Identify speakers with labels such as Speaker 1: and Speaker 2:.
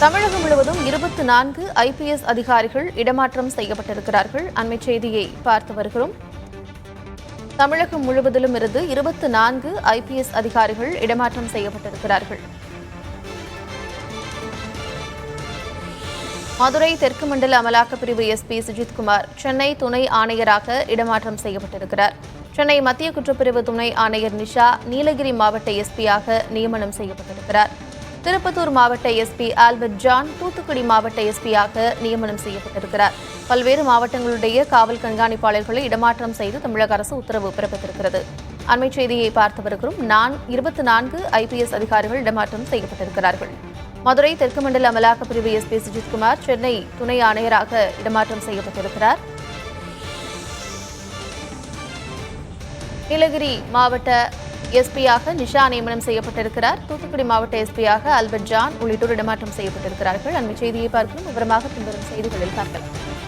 Speaker 1: தமிழகம் முழுவதும் 24 ஐபிஎஸ் அதிகாரிகள் இடமாற்றம் செய்யப்பட்டிருக்கிறார்கள். அண்மை செய்தியை பார்த்து வருகிறோம். தமிழகம் முழுவதிலும் இருந்து 24 ஐபிஎஸ் அதிகாரிகள் இடமாற்றம் செய்யப்பட்டிருக்கிறார்கள். மதுரை தெற்கு மண்டல அமலாக்கப் பிரிவு எஸ்பி சுஜித்குமார் சென்னை துணை ஆணையராக இடமாற்றம் செய்யப்பட்டிருக்கிறார். சென்னை மத்திய குற்றப்பிரிவு துணை ஆணையர் நிஷா நீலகிரி மாவட்ட எஸ்பியாக நியமனம் செய்யப்பட்டிருக்கிறார். திருப்பத்தூர் மாவட்ட எஸ்பி ஆல்பர்ட் ஜான் தூத்துக்குடி மாவட்ட எஸ்பியாக நியமனம் செய்யப்பட்டிருக்கிறார். பல்வேறு மாவட்டங்களுடைய காவல் கண்காணிப்பாளர்களை இடமாற்றம் செய்து தமிழக அரசு உத்தரவு பிறப்பித்திருக்கிறது. அண்மை செய்தியை பார்த்து வருகிறோம். 24 ஐபிஎஸ் அதிகாரிகள் இடமாற்றம் செய்யப்பட்டிருக்கிறார்கள். மதுரை தெற்கு மண்டல அமலாக்கப் பிரிவு எஸ்பி சுஜித்குமார் சென்னை துணை ஆணையராக இடமாற்றம் செய்யப்பட்டிருக்கிறார். நீலகிரி மாவட்ட எஸ்பியாக நிஷா நியமனம் செய்யப்பட்டிருக்கிறார். தூத்துக்குடி மாவட்ட எஸ்பியாக ஆல்பர்ட் ஜான் உள்ளிட்டோர் இடமாற்றம் செய்யப்பட்டிருக்கிறார்கள். அண்மை செய்தியை பார்க்கிறோம். விவரமாக பின்வரும் செய்திகளில் பார்க்கலாம்.